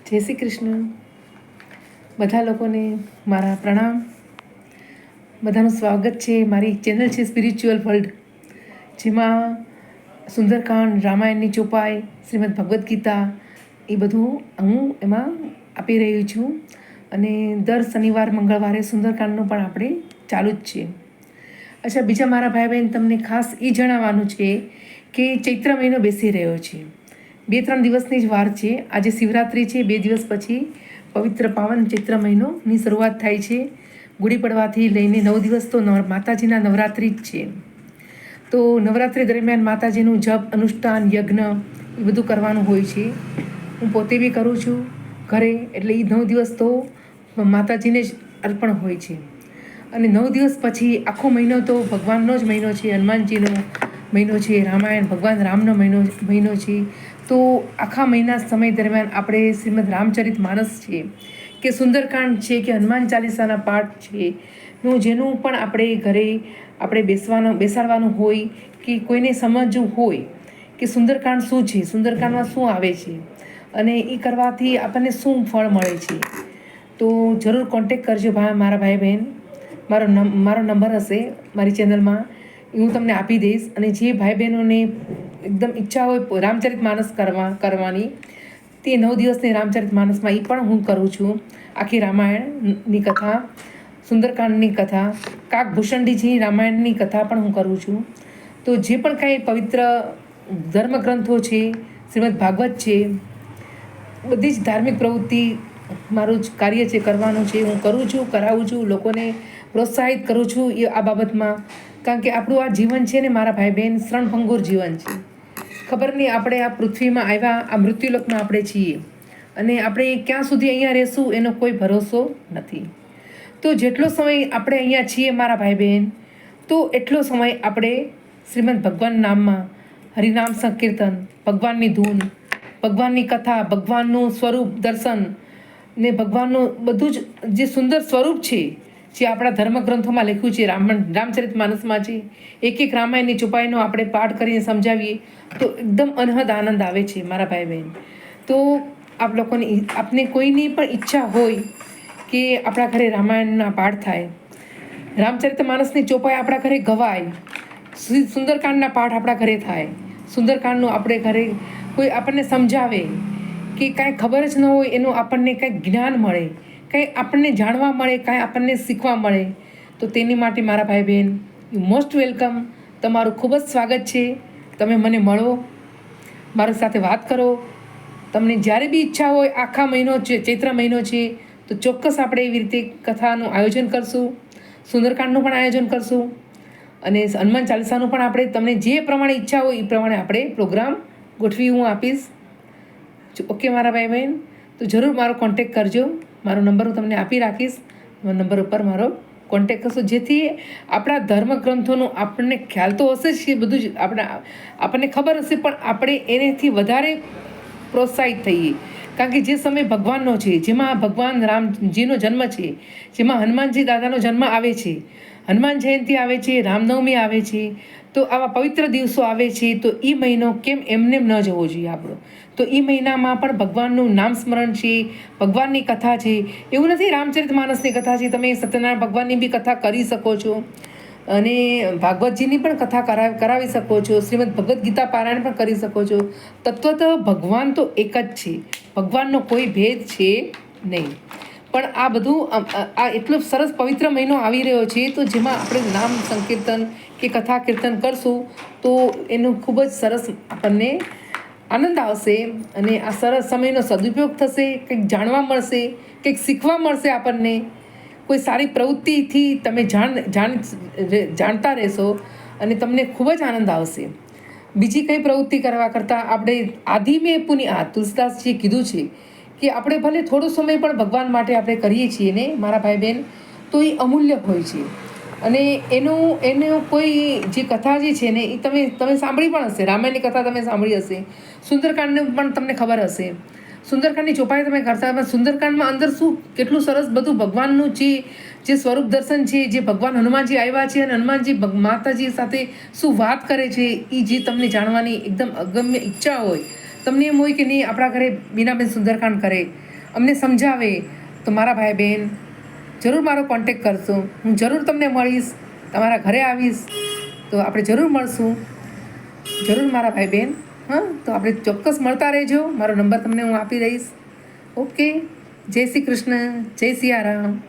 જય શ્રી કૃષ્ણ. બધા લોકોને મારા પ્રણામ. બધાનું સ્વાગત છે. મારી ચેનલ છે સ્પિરિચ્યુઅલ વર્લ્ડ, જેમાં સુંદરકાંડ, રામાયણની ચોપાઈ, શ્રીમદ ભગવદ્ ગીતા એ બધું હું એમાં આપી રહી છું. અને દર શનિવાર મંગળવારે સુંદરકાંડનું પણ આપણે ચાલુ જ છે. અચ્છા, બીજા મારા ભાઈ બહેન, તમને ખાસ એ જણાવવાનું છે કે ચૈત્ર મહિનો બેસી રહ્યો છે. 2-3 દિવસની જ વાર છે. આજે શિવરાત્રિ છે. 2 દિવસ પછી પવિત્ર પાવન ચૈત્ર મહિનોની શરૂઆત થાય છે. ગુડી પડવાથી લઈને 9 દિવસ તો માતાજીના નવરાત્રિ જ છે. તો નવરાત્રિ દરમિયાન માતાજીનું જપ, અનુષ્ઠાન, યજ્ઞ એ બધું કરવાનું હોય છે. હું પોતે બી કરું છું ઘરે. એટલે એ 9 દિવસ તો માતાજીને જ અર્પણ હોય છે. અને 9 દિવસ પછી આખો મહિનો તો ભગવાનનો જ મહિનો છે, હનુમાનજીનો મહિનો છે, રામાયણ ભગવાન રામનો મહિનો છે. તો આખા મહિના સમય દરમિયાન આપણે શ્રીમદ રામચરિત માનસ છે કે સુંદરકાંડ છે કે હનુમાન ચાલીસાના પાઠ છે જેનું પણ આપણે ઘરે આપણે બેસાડવાનું હોય કે કોઈને સમજવું હોય કે સુંદરકાંડ શું છે, સુંદરકાંડમાં શું આવે છે અને એ કરવાથી આપણને શું ફળ મળે છે. તો જરૂર કોન્ટેક કરજો મારા ભાઈ બહેન. મારો નંબર હશે મારી ચેનલમાં, હું તમને આપી દઈશ. અને જે ભાઈ બહેનોને એકદમ ઈચ્છા હોય રામચરિત માનસ કરવાની, તે 9 દિવસની રામચરિત માનસમાં એ પણ હું કરું છું. આખી રામાયણની કથા, સુંદરકાંડની કથા, કાકભૂષણજીની રામાયણની કથા પણ હું કરું છું. તો જે પણ કાંઈ પવિત્ર ધર્મગ્રંથો છે, શ્રીમદ ભાગવત છે, બધી જ ધાર્મિક પ્રવૃત્તિ મારું જ કાર્ય છે, કરવાનું છે. હું કરું છું, કરાવું છું, લોકોને પ્રોત્સાહિત કરું છું એ આ બાબતમાં. કારણ કે આપણું આ જીવન છે ને મારા ભાઈ બહેન, શરણભંગુર જીવન છે. ખબર નહીં આપણે આ પૃથ્વીમાં આવ્યા, આ મૃત્યુલોકમાં આપણે છીએ અને આપણે ક્યાં સુધી અહીંયા રહેશું એનો કોઈ ભરોસો નથી. તો જેટલો સમય આપણે અહીંયા છીએ મારા ભાઈ બહેન, તો એટલો સમય આપણે શ્રીમદ ભગવાન નામમાં હરિનામ સંકીર્તન, ભગવાનની ધૂન, ભગવાનની કથા, ભગવાનનું સ્વરૂપ દર્શન ને ભગવાનનું બધું જ જે સુંદર સ્વરૂપ છે જે આપણા ધર્મગ્રંથોમાં લખ્યું છે, રામચરિત માનસમાં છે. એક રામાયણની ચોપાઈનો આપણે પાઠ કરીને સમજાવીએ તો એકદમ અનહદ આનંદ આવે છે મારા ભાઈ બહેન. તો આપ લોકોની આપને કોઈની પણ ઈચ્છા હોય કે આપણા ઘરે રામાયણના પાઠ થાય, રામચરિત માનસની ચોપાઈ આપણા ઘરે ગવાય, સુંદરકાંડના પાઠ આપણા ઘરે થાય, સુંદરકાંડનું આપણે ઘરે કોઈ આપણને સમજાવે કે કાંઈ ખબર જ ન હોય એનું આપણને કંઈક જ્ઞાન મળે, કંઈ આપણને જાણવા મળે, કાંઈ આપણને શીખવા મળે, તો તેની માટે મારા ભાઈ બહેન મોસ્ટ વેલકમ. તમારું ખૂબ જ સ્વાગત છે. તમે મને મળો, મારી સાથે વાત કરો. તમને જ્યારે બી ઈચ્છા હોય, આખા મહિનો છે, ચૈત્ર મહિનો છે, તો ચોક્કસ આપણે એવી રીતે કથાનું આયોજન કરશું, સુંદરકાંડનું પણ આયોજન કરશું અને હનુમાન ચાલીસાનું પણ આપણે તમને જે પ્રમાણે ઈચ્છા હોય એ પ્રમાણે આપણે પ્રોગ્રામ ગોઠવી હું આપીશ. ઓકે મારા ભાઈ બહેન, તો જરૂર મારો કોન્ટેક કરજો. મારો નંબર હું તમને આપી રાખીશ. નંબર ઉપર મારો કોન્ટેક કરશો, જેથી આપણા ધર્મગ્રંથોનું આપણને ખ્યાલ તો હશે જ કે બધું જ આપણને ખબર હશે, પણ આપણે એનાથી વધારે પ્રોત્સાહિત થઈએ. કારણ કે જે સમય ભગવાનનો છે, જેમાં ભગવાન રામજીનો જન્મ છે, જેમાં હનુમાનજી દાદાનો જન્મ આવે છે, હનુમાન જયંતિ આવે છે, રામનવમી આવે છે, તો આવા પવિત્ર દિવસો આવે છે, તો એ મહિનો કેમ એમને ન જવો જોઈએ આપણો. તો એ મહિનામાં પણ ભગવાનનું નામ સ્મરણ છે, ભગવાનની કથા છે. એવું નથી રામચરિત માનસની કથા છે, તમે સત્યનારાયણ ભગવાનની બી કથા કરી શકો છો અને ભાગવતજીની પણ કથા કરાવી શકો છો, શ્રીમદ ભગવદ્ ગીતા પારાયણ પણ કરી શકો છો. તત્વતઃ ભગવાન તો એક જ છે, ભગવાનનો કોઈ ભેદ છે નહીં. પણ આ બધું આ એટલો સરસ પવિત્ર મહિનો આવી રહ્યો છે, તો જેમાં આપણે નામ સંકીર્તન કે કથા કીર્તન કરશું તો એનું ખૂબ જ સરસ આપણને આનંદ આવશે અને આ સરસ સમયનો સદુપયોગ થશે, કંઈક જાણવા મળશે, કંઈક શીખવા મળશે આપણને. કોઈ સારી પ્રવૃત્તિથી તમે જાણતા રહેશો અને તમને ખૂબ જ આનંદ આવશે. બીજી કંઈ પ્રવૃત્તિ કરવા કરતાં આપણે આદિમે પુનિઆ તુલસીદાસજીએ કીધું છે કે આપણે ભલે થોડો સમય પણ ભગવાન માટે આપણે કરીએ છીએ ને મારા ભાઈ બહેન, તો એ અમૂલ્ય હોય છે. અને એનું કોઈ જે કથા જે છે ને એ તમે સાંભળી પણ હશે. રામાયણની કથા તમે સાંભળી હશે, સુંદરકાંડને પણ તમને ખબર હશે. સુંદરકાંડની ચોપાઈ તમે કરતા હતા, સુંદરકાંડમાં અંદર શું કેટલું સરસ બધું ભગવાનનું જે સ્વરૂપ દર્શન છે, જે ભગવાન હનુમાનજી આવ્યા છે અને હનુમાનજી માતાજી સાથે શું વાત કરે છે, એ જે તમને જાણવાની એકદમ અગમ્ય ઈચ્છા હોય, તમને એમ હોય કે નહીં આપણા ઘરે બીનાબેન સુંદરકાંડ કરે, અમને સમજાવે તો મારા ભાઈ બહેન જરૂર મારો કોન્ટેક કરશો. હું જરૂર તમને મળીશ, તમારા ઘરે આવીશ, તો આપણે જરૂર મળશું. જરૂર મારા ભાઈ બહેન. હા, તો આપણે ચોક્કસ મળતા રહેજો. મારો નંબર તમને હું આપી દઈશ. ઓકે, જય શ્રી કૃષ્ણ, જય સિયારામ.